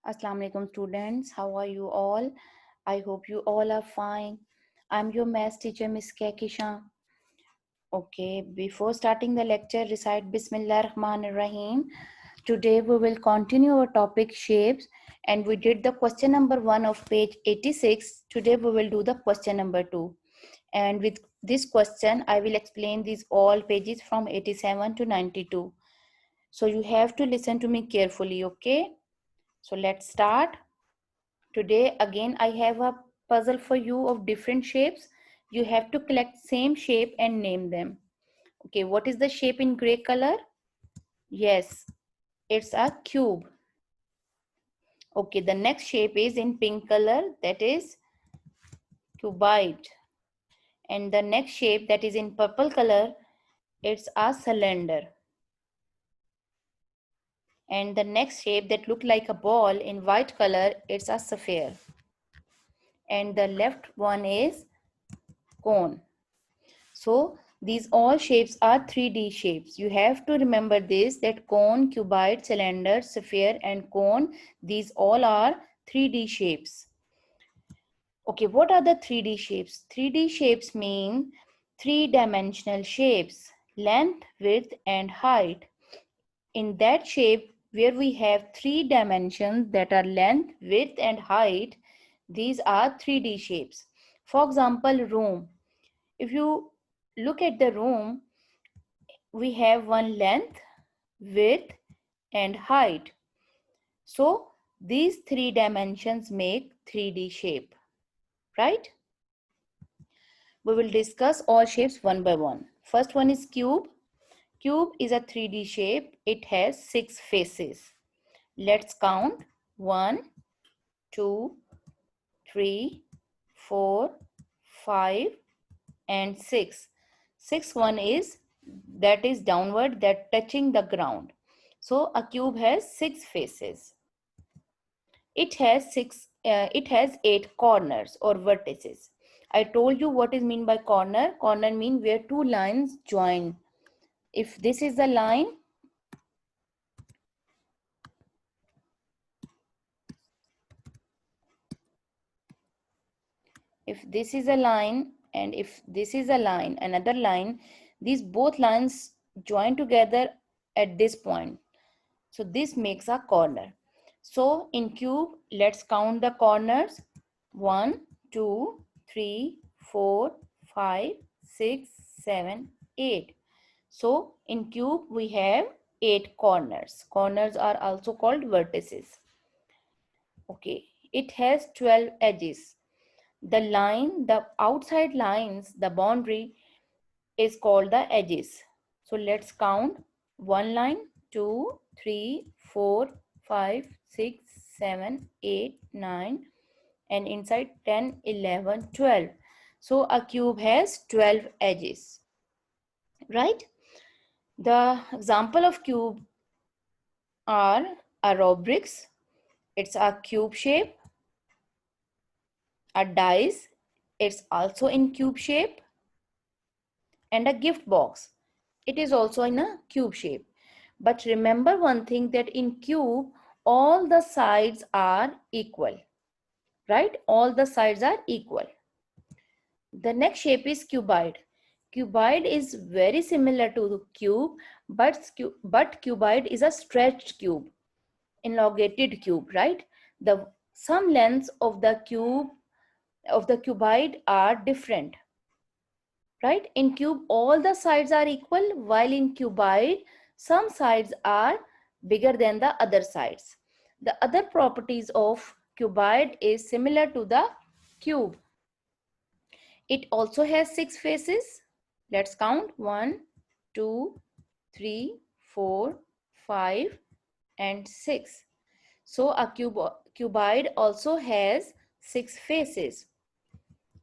Assalamu alaikum students. How are you all? I hope you all are fine. I'm your math teacher Miss Kekisha. Okay, before starting the lecture, recite Bismillah Rahman Rahim. Today we will continue our topic shapes and we did the question number 1 of page 86. Today we will do the question number 2. And with this question, I will explain these all pages from 87 to 92. So you have to listen to me carefully, okay? So let's start. Today again I have a puzzle for you of different shapes. You have to collect same shape and name them. Okay, what is the shape in gray color? Yes, it's a cube. Okay, the next shape is in pink color, that is cuboid. And the next shape that is in purple color, it's a cylinder. And the next shape that look like a ball in white color, it's a sphere. And the left one is cone. So these all shapes are 3D shapes. You have to remember this, that cone, cuboid, cylinder, sphere and cone, these all are 3D shapes. Okay, what are the 3D shapes? 3D shapes mean three-dimensional shapes, length, width and height. In that shape where we have 3 dimensions that are length, width and height, these are 3D shapes. For example, room. If you look at the room, we have one length, width and height. So these 3 dimensions make 3D shape, right? We will discuss all shapes one by one. First one is cube. Cube is a 3D shape. It has 6 faces. Let's count 1, 2, 3, 4, 5 and 6. Sixth one is that is downward, that touching the ground. So a cube has 6 faces. It has 8 corners or vertices. I told you what is mean by corner. Corner mean where two lines join. If this is a line, if this is a line and if this is a line, another line, these both lines join together at this point. So this makes a corner. So in cube, let's count the corners. 1, 2, 3, 4, 5, 6, 7, 8. So in cube, we have 8 corners. Corners are also called vertices. Okay, it has 12 edges. The outside lines, the boundary is called the edges. So let's count 1 line, 2, 3, 4, 5, 6, 7, 8, 9 and inside 10, 11, 12. So a cube has 12 edges, right? The example of cube are a rubrics, it's a cube shape, a dice, it's also in cube shape, and a gift box, it is also in a cube shape. But remember one thing, that in cube all the sides are equal, right? All the sides are equal. The next shape is cuboid. Cuboid is very similar to the cube, but cuboid is a stretched cube, elongated cube, right? The some lengths of the cuboid are different, right? In cube all the sides are equal, while in cuboid some sides are bigger than the other sides. The other properties of cuboid is similar to the cube. It also has 6 faces. Let's count 1, 2, 3, 4, 5 and 6. So a cuboid also has 6 faces.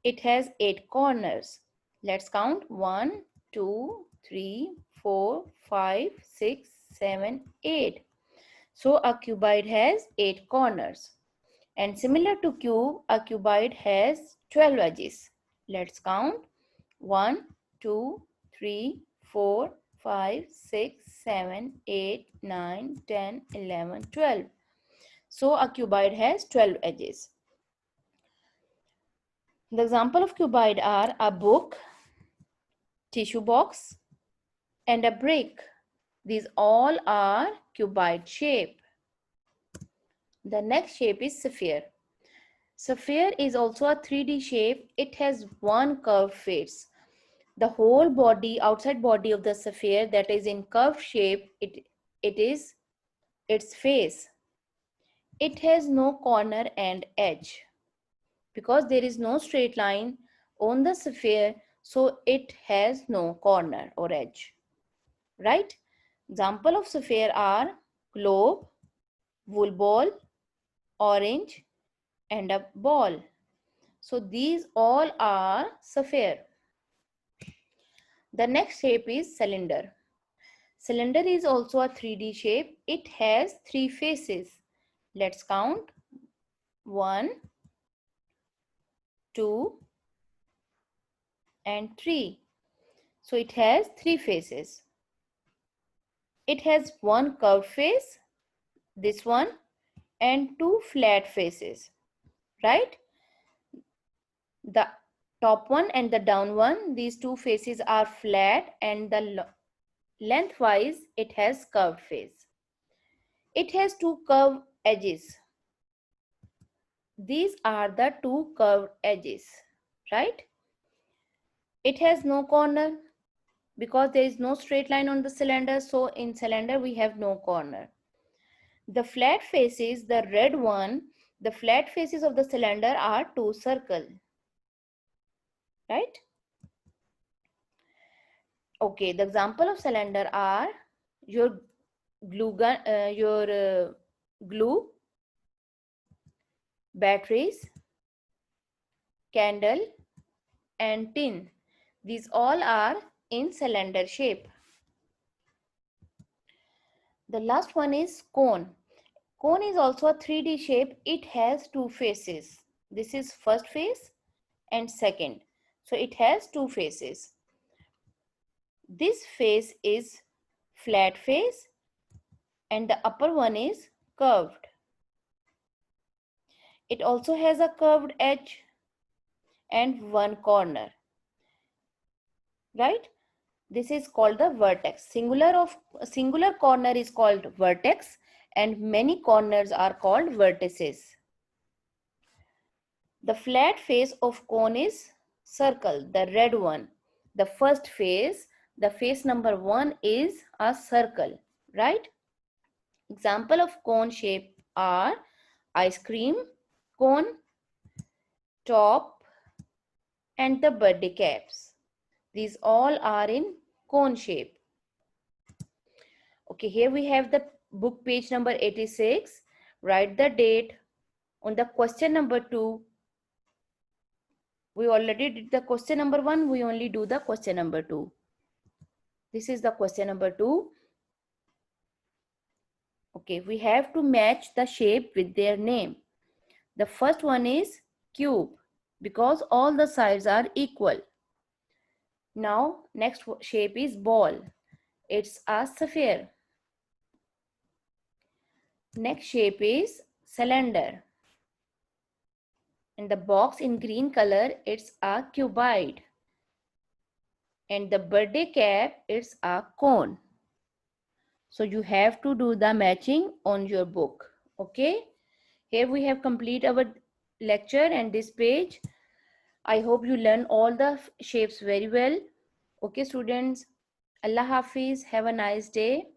It has 8 corners. Let's count 1, 2, 3, 4, 5, 6, 7, 8. So a cuboid has 8 corners. And similar to cube, a cuboid has 12 edges. Let's count 1, 2, 3, 4, 5, 6, 7, 8, 9, 10, 11, 12. So a cuboid has 12 edges. The example of cuboid are a book, tissue box, and a brick. These all are cuboid shape. The next shape is sphere. Sphere is also a 3D shape. It has one curved face. The whole body, outside body of the sphere that is in curved shape, it is its face. It has no corner and edge. Because there is no straight line on the sphere, so it has no corner or edge. Right? Example of sphere are globe, wool ball, orange, and a ball. So these all are sphere. The next shape is cylinder. Cylinder is also a 3D shape. It has 3 faces. Let's count. 1, 2, and 3. So it has 3 faces. It has one curved face, this one, and 2 flat faces, right? The top one and the down one, these 2 faces are flat, and the lengthwise it has curved face. It has 2 curved edges. These are the 2 curved edges, right? It has no corner because there is no straight line on the cylinder, so in cylinder we have no corner. The flat faces, the red one, the flat faces of the cylinder are 2 circles, right? Okay, the example of cylinder are your glue gun, glue, batteries, candle, and tin. These all are in cylinder shape. The last one is cone. Cone is also a 3D shape. It has 2 faces. This is first face and second. So it has 2 faces. This face is flat face and the upper one is curved. It also has a curved edge and one corner, right? This is called the vertex. Singular corner is called vertex and many corners are called vertices. The flat face of cone is circle, the red one. The first face, the face number 1 is a circle, right? Example of cone shape are ice cream cone, top, and the birthday caps. These all are in cone shape. Okay, here we have the book page number 86. Write the date. On the question number 2, we already did the question number 1. We only do the question number 2. This is the question number 2. Okay, we have to match the shape with their name. The first one is cube because all the sides are equal. Now, next shape is ball. It's a sphere. Next shape is cylinder. And the box in green color, it's a cuboid. And the birthday cap, it's a cone. So you have to do the matching on your book. Okay. Here we have complete our lecture and this page. I hope you learn all the shapes very well. Okay, students. Allah Hafiz. Have a nice day.